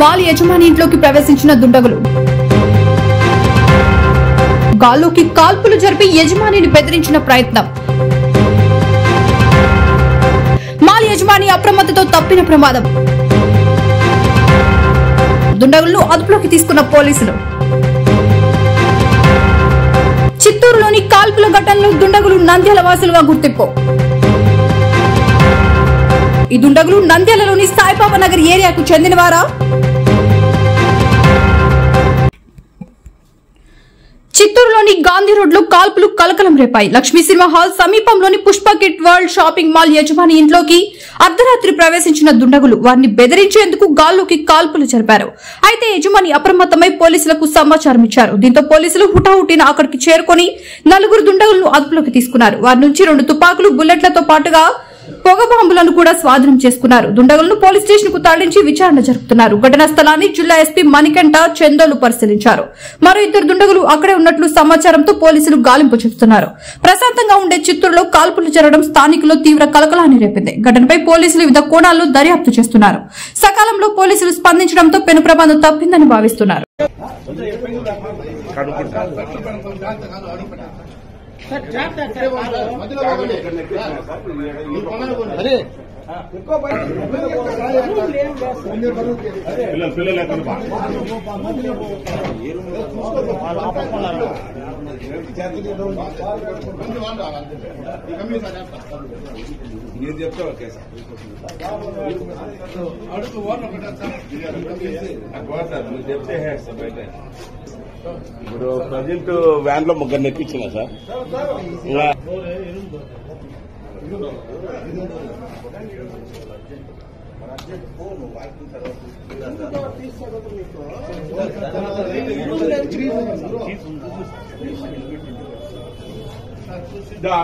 Mall యజమాని ఇంట్లోకి ప్రవేశించిన దుండగులు గాల్లోకి కాల్పులు జరిపి యజమానిని బెదిరించిన ప్రయత్నం. మాల్ యజమాని అప్రమత్తతో తప్పిన ప్రమాదం. దుండగులను అదుపులోకి తీసుకున్న పోలీసులు. చిత్తూరులోని కాల్పుల ఘటనలో దుండగులు నంద్యాల వాసులుగా గుర్తింపు. ఈ దుండగులు నంద్యాలలోని సాయిబాబా నగర్ ఏరియాకు చెందినవారా? చిత్తూరులోని గాంధీ రోడ్ లో కాల్పులు కలకలం రేపాయి. లక్ష్మీ సినిమా హాల్ సమీపంలోని Pushpa kit world shopping mall యజమాని ఇంట్లోకి అర్ధరాత్రి ప్రవేశించిన దుండగులు వారిని బెదిరించేందుకు గాల్లోకి కాల్పులు జరిపారు. అయితే యజమాని అప్రమత్తమై పోలీసులకు సమాచారం ఇచ్చారు. దీంతో పోలీసులు హుటాహుటిన అక్కడికి చేరుకుని 4 దుండగులను అదుపులోకి తీసుకున్నారు. వారి నుంచి 2 తుపాకులు, బుల్లెట్లతో పాటుగా పొగ బాంబులను కూడా స్వాధీనం చేసుకున్నారు. దుండగులను పోలీస్ స్టేషన్ కు తరలించి విచారణ జరుపుతున్నారు. ఘటనా స్థలాన్ని జిల్లా ఎస్పీ మణికంఠ చందోలు పరిశీలించారు. మరో 2 దుండగులు అక్కడే ఉన్నట్లు సమాచారంతో పోలీసులు గాలింపు చేస్తున్నారు. ప్రశాంతంగా ఉండే చిత్తూరులో కాల్పులు జరగడం స్థానికుల్లో తీవ్ర కలకలాన్ని రేపింది. ఘటనపై పోలీసులు వివిధ కోణాల్లో దర్యాప్తు చేస్తున్నారు. సకాలంలో పోలీసులు స్పందించడంతో పెను ప్రమాదం తప్పిందని భావిస్తున్నారు. ఇప్పుడు ప్రజెంట్ వ్యాన్ లో 3 ఎక్కించిన సార్.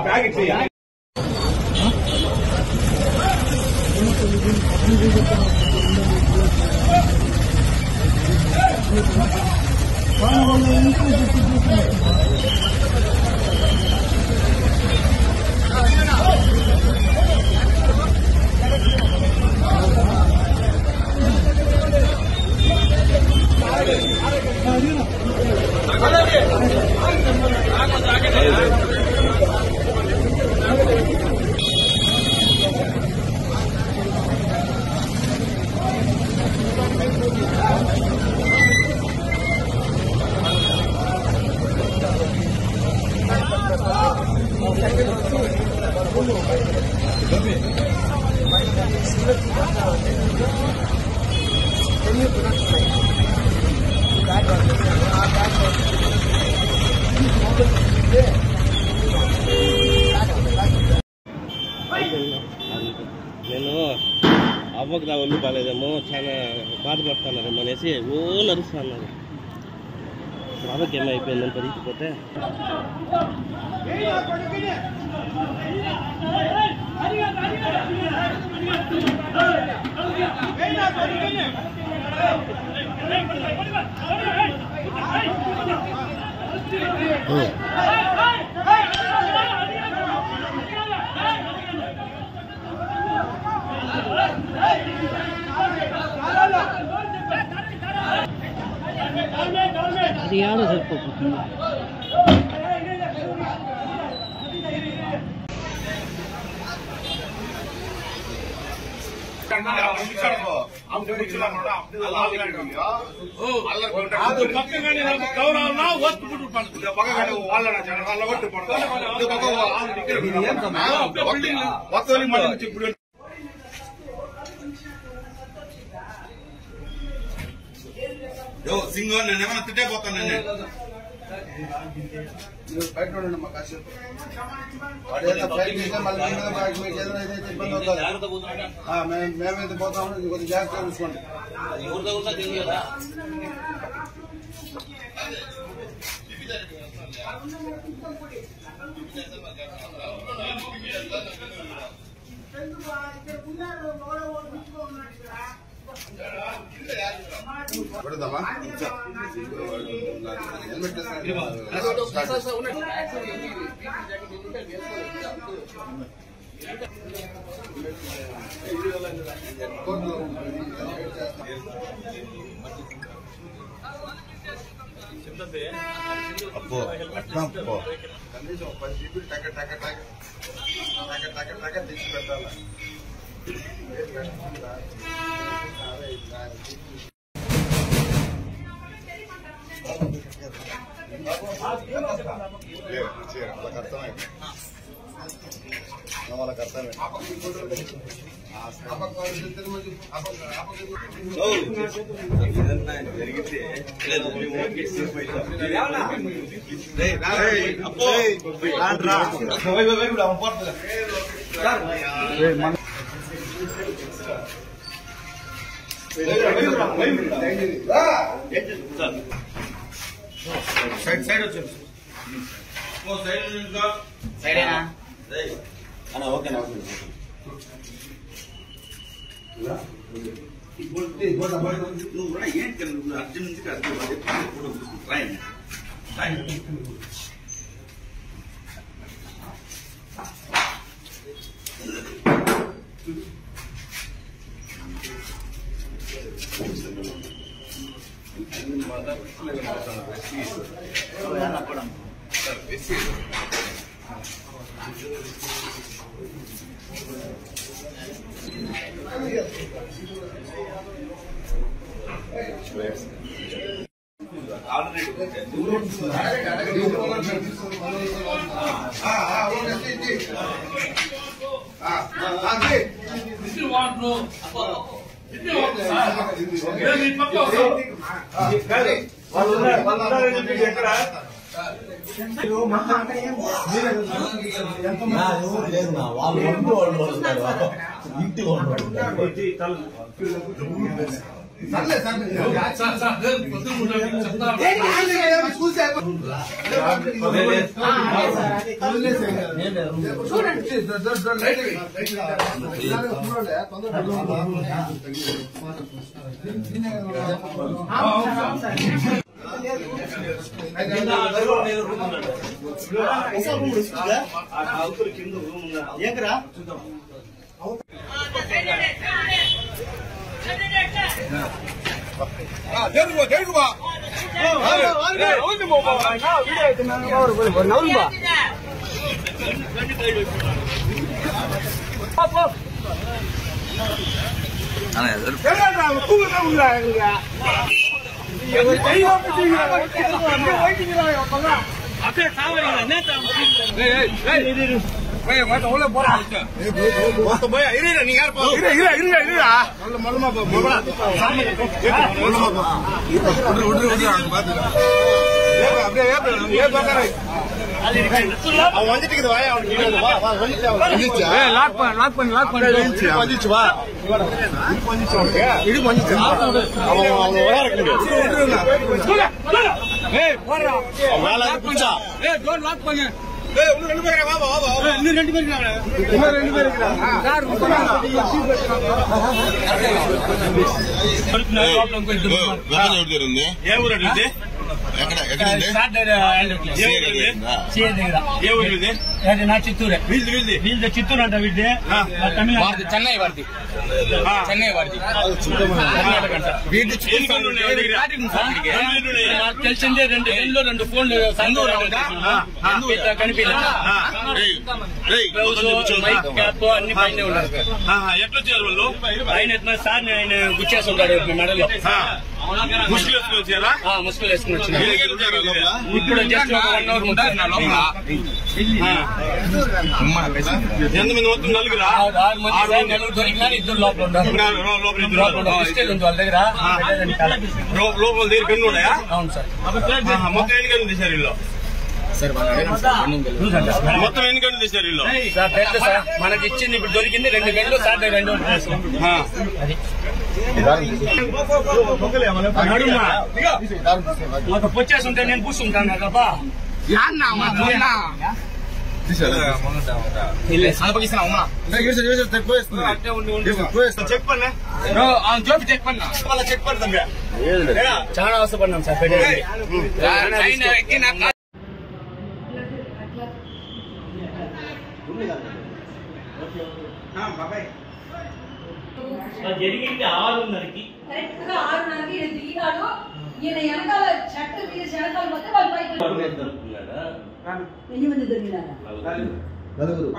బ్యాగ్ ఇట్లా నేను అవ్వకు నా ఒళ్ళు బాగాలేదేమో, చాలా బాధపడుతున్నారేమో అనేసి నడుస్తున్నారు. అవ్వకి ఏమైపోయిందని పరిగిపోతే అది ఆడ సరిపోతుంది. సింగో నేనేమన్నా తిట్టేపోతాను. బయట మా కాసేపు వాడేదో ఫ్లైట్ చేస్తే మళ్ళీ మీకు ఏదైనా అయితే ఇబ్బంది అవుతుంది. మేమైతే పోతామని కొద్దిగా జాగ్రత్తగా చూసుకోండి. పెడదామా హెల్మెట్ అప్పో అట్లా అప్పో కనీసం 10 జీబీలు టక టక టక టక టక టక తెచ్చి పెట్టాలి. వాళ్ళకి అర్థమే జరిగితే సైడ్ సైడ్ వచ్చారు సైడేనా అన్న ఓకేనా నువ్వు కూడా ఏంటి అర్జున్ నుంచి రాయండి చిత్తూరు చిత్తూరు అంట వీడి చెన్నై వాడిది చెన్నై వాడిది తెలిసిందే 2 ఏళ్ళు 2 ఫోన్లు కనిపించలేదు క్యాప్ అన్ని పైన ఉన్నారు. ఎట్లా వచ్చారు వాళ్ళు? ఆయన సార్ ఆయన గుచ్చేసి ఉంటాడు మెడలో ముష్కిల్ వేసుకుని వచ్చారా? ముష్కిల్ వేసుకుని వచ్చారు. ఇప్పుడు జస్ట్ 1 అవర్ ఉంటారు. ఎంతమంది మొత్తం? నలుగురా? 6 మంది. నలుగురు దొరికినారు, 2 లోపల ఉన్నారు. వాళ్ళ దగ్గర లోపల దగ్గర గన్ను ఉన్నాయా? అవును సార్. మొత్తం ఎన్ని గన్నులు తీశారు ఇల్లు? మొత్తం ఎన్ని గంటలు తీశారు ఇల్లు? సార్ మనకి ఇచ్చింది ఇప్పుడు దొరికింది 2 గంటలు సార్ 2 అది వచ్చేసి ఉంటే నేను కూర్చుంటాను కదా చాలా అవసరపడినాం సార్. జరిగింది 6:30కి కరెక్ట్ గా 6:30కి ఈయన దిగినాడు. ఈయన వెనకాల చెట్టు తీసి వెనకాల పోతే వాళ్ళు పైకి ఎన్ని మంది దొరికినారా? నలుగురు.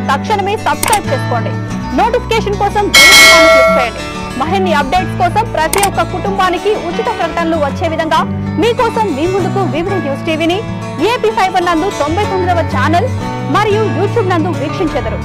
తక్షణమే సబ్స్క్రైబ్ చేసుకోండి. నోటిఫికేషన్ కోసం బెల్ ఐకాన్ క్లిక్ చేయండి. మరిన్ని అప్డేట్స్ కోసం ప్రతి ఒక్క కుటుంబానికి ఉచిత ప్రకటనలు వచ్చే విధంగా మీకోసం మీ ముందుకు వివిడి న్యూస్ టీవీని AP ఫైబర్ నందు 99వ ఛానల్ మరియు యూట్యూబ్ నందు వీక్షించెదరు.